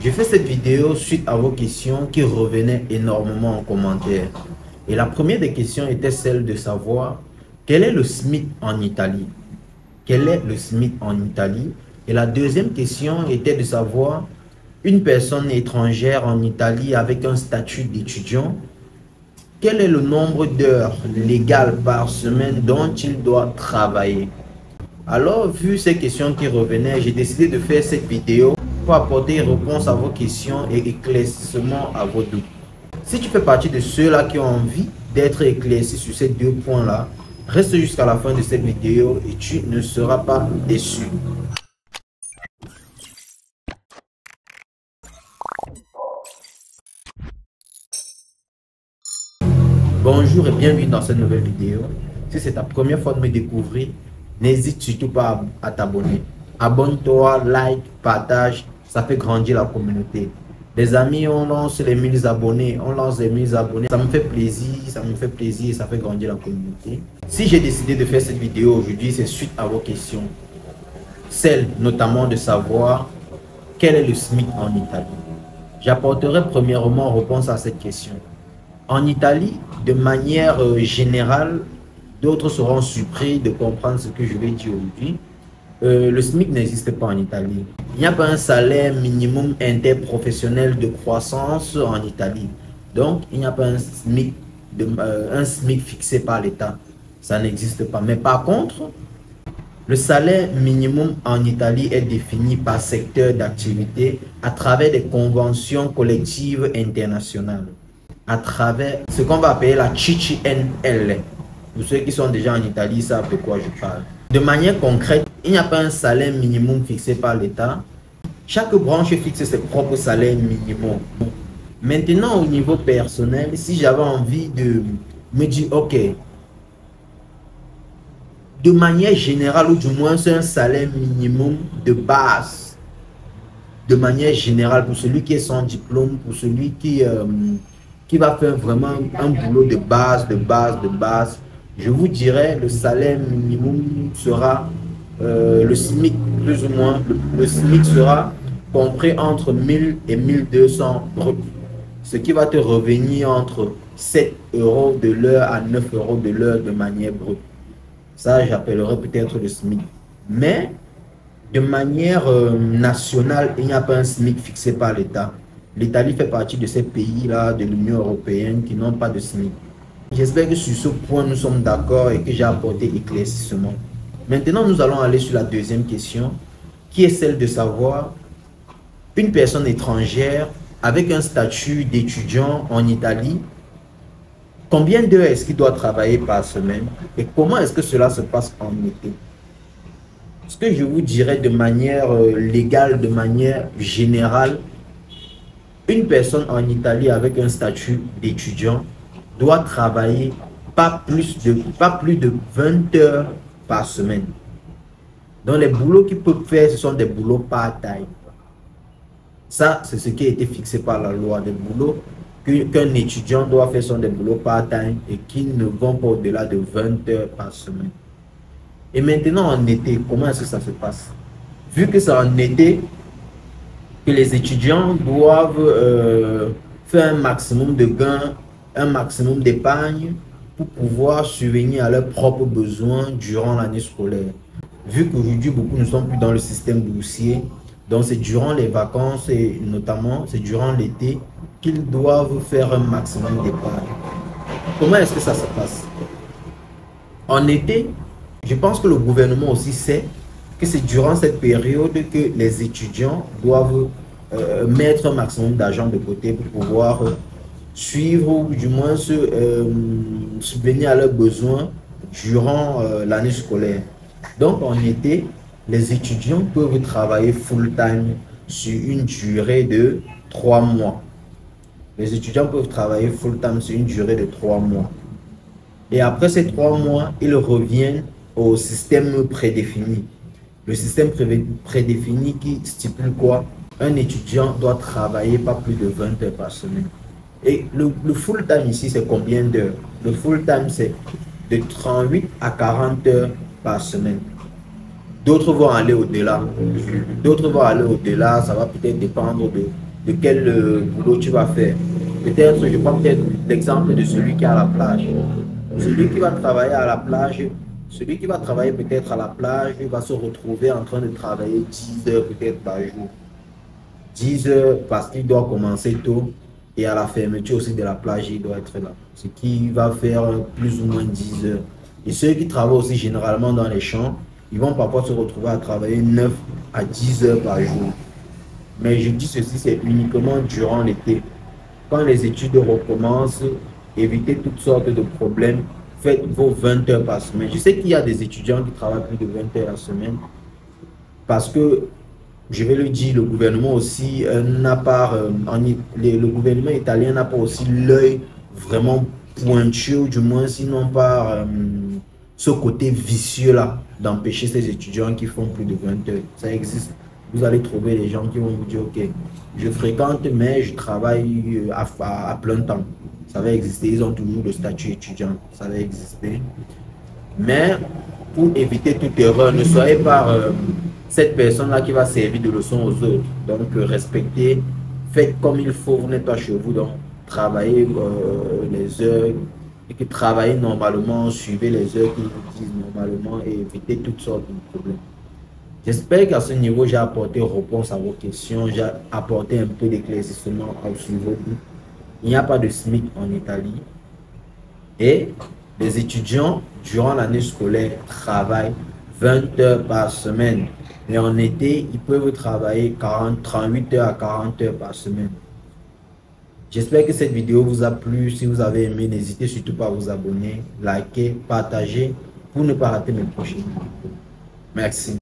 J'ai fait cette vidéo suite à vos questions qui revenaient énormément en commentaire. Et la première des questions était celle de savoir quel est le SMIC en Italie? Quel est le SMIC en Italie? Et la deuxième question était de savoir une personne étrangère en Italie avec un statut d'étudiant, quel est le nombre d'heures légales par semaine dont il doit travailler? Alors, vu ces questions qui revenaient, j'ai décidé de faire cette vidéo pour apporter réponse à vos questions et éclaircissement à vos doutes. Si tu fais partie de ceux-là qui ont envie d'être éclaircis sur ces deux points-là, reste jusqu'à la fin de cette vidéo et tu ne seras pas déçu. Bonjour et bienvenue dans cette nouvelle vidéo. Si c'est ta première fois de me découvrir, n'hésite surtout pas à t'abonner. Abonne-toi, like, partage, ça fait grandir la communauté. Les amis, on lance les 1000 abonnés, ça me fait plaisir et ça fait grandir la communauté. Si j'ai décidé de faire cette vidéo aujourd'hui, c'est suite à vos questions. Celle notamment de savoir quel est le SMIC en Italie. J'apporterai premièrement réponse à cette question. En Italie, de manière générale, d'autres seront surpris de comprendre ce que je vais dire aujourd'hui. Le SMIC n'existe pas en Italie. Il n'y a pas un salaire minimum interprofessionnel de croissance en Italie. Donc, il n'y a pas un SMIC fixé par l'État. Ça n'existe pas. Mais par contre, le salaire minimum en Italie est défini par secteur d'activité à travers des conventions collectives internationales. À travers ce qu'on va appeler la CCNL. Pour ceux qui sont déjà en Italie, savent de quoi je parle. De manière concrète, il n'y a pas un salaire minimum fixé par l'État. Chaque branche fixe ses propres salaires minimum. Maintenant, au niveau personnel, si j'avais envie de me dire, ok, de manière générale, ou du moins c'est un salaire minimum de base, de manière générale, pour celui qui est sans diplôme, pour celui qui va faire vraiment un boulot de base, je vous dirais le salaire minimum sera le SMIC, plus ou moins. Le SMIC sera compris entre 1000 et 1200 bruts, ce qui va te revenir entre 7 € de l'heure à 9 € de l'heure de manière brute. Ça, j'appellerais peut-être le SMIC. Mais de manière nationale, il n'y a pas un SMIC fixé par l'État. L'Italie fait partie de ces pays-là de l'Union européenne qui n'ont pas de SMIC. J'espère que sur ce point, nous sommes d'accord et que j'ai apporté éclaircissement. Maintenant, nous allons aller sur la deuxième question, qui est celle de savoir une personne étrangère avec un statut d'étudiant en Italie, combien d'heures est-ce qu'il doit travailler par semaine et comment est-ce que cela se passe en été? Ce que je vous dirais de manière légale, de manière générale, une personne en Italie avec un statut d'étudiant doit travailler pas plus de 20 heures par semaine. Donc les boulots qu'il peut faire, ce sont des boulots part-time. Ça, c'est ce qui a été fixé par la loi. Des boulots qu'un étudiant doit faire sont des boulots part-time et qui ne vont pas au-delà de 20 heures par semaine. Et maintenant en été, comment est-ce que ça se passe? Vu que c'est en été que les étudiants doivent faire un maximum de gains, un maximum d'épargne pour pouvoir subvenir à leurs propres besoins durant l'année scolaire. Vu qu'aujourd'hui, beaucoup ne sont plus dans le système boursier, donc c'est durant les vacances et notamment c'est durant l'été qu'ils doivent faire un maximum d'épargne. Comment est-ce que ça se passe? En été, je pense que le gouvernement aussi sait que c'est durant cette période que les étudiants doivent mettre un maximum d'argent de côté pour pouvoir suivre ou du moins subvenir à leurs besoins durant l'année scolaire. Donc en été, les étudiants peuvent travailler full-time sur une durée de 3 mois. Les étudiants peuvent travailler full-time sur une durée de 3 mois. Et après ces 3 mois, ils reviennent au système prédéfini. Le système prédéfini qui stipule quoi? Un étudiant doit travailler pas plus de 20 heures par semaine. Et le full-time ici, c'est combien d'heures? Le full-time, c'est de 38 à 40 heures par semaine. D'autres vont aller au-delà. Ça va peut-être dépendre de quel boulot tu vas faire. Peut-être, je prends peut-être l'exemple de celui qui est à la plage. Celui qui va travailler à la plage, celui qui va travailler peut-être à la plage, va se retrouver en train de travailler 10 heures peut-être par jour. 10 heures parce qu'il doit commencer tôt et à la fermeture aussi de la plage, il doit être là. Ce qui va faire plus ou moins 10 heures. Et ceux qui travaillent aussi généralement dans les champs, ils vont parfois se retrouver à travailler 9 à 10 heures par jour. Mais je dis ceci, c'est uniquement durant l'été. Quand les études recommencent, évitez toutes sortes de problèmes. Faites vos 20 heures par semaine. Je sais qu'il y a des étudiants qui travaillent plus de 20 heures par semaine parce que, je vais le dire, le gouvernement aussi n'a pas, le gouvernement italien n'a pas aussi l'œil vraiment pointu, ou du moins sinon par ce côté vicieux-là, d'empêcher ces étudiants qui font plus de 20 heures. Ça existe. Vous allez trouver des gens qui vont vous dire, ok, je fréquente, mais je travaille à plein temps. Ça va exister, ils ont toujours le statut étudiant, ça va exister. Mais pour éviter toute erreur, ne soyez pas cette personne-là qui va servir de leçon aux autres. Donc, respectez, faites comme il faut, vous n'êtes pas chez vous, donc travaillez les heures et que travaillez normalement, suivez les heures qu'ils vous disent normalement et évitez toutes sortes de problèmes. J'espère qu'à ce niveau, j'ai apporté réponse à vos questions, j'ai apporté un peu d'éclaircissement sur vos doutes. Il n'y a pas de SMIC en Italie et les étudiants, durant l'année scolaire, travaillent 20 heures par semaine. Mais en été, ils peuvent travailler 38 heures à 40 heures par semaine. J'espère que cette vidéo vous a plu. Si vous avez aimé, n'hésitez surtout pas à vous abonner, liker, partager pour ne pas rater mes prochaines vidéos. Merci.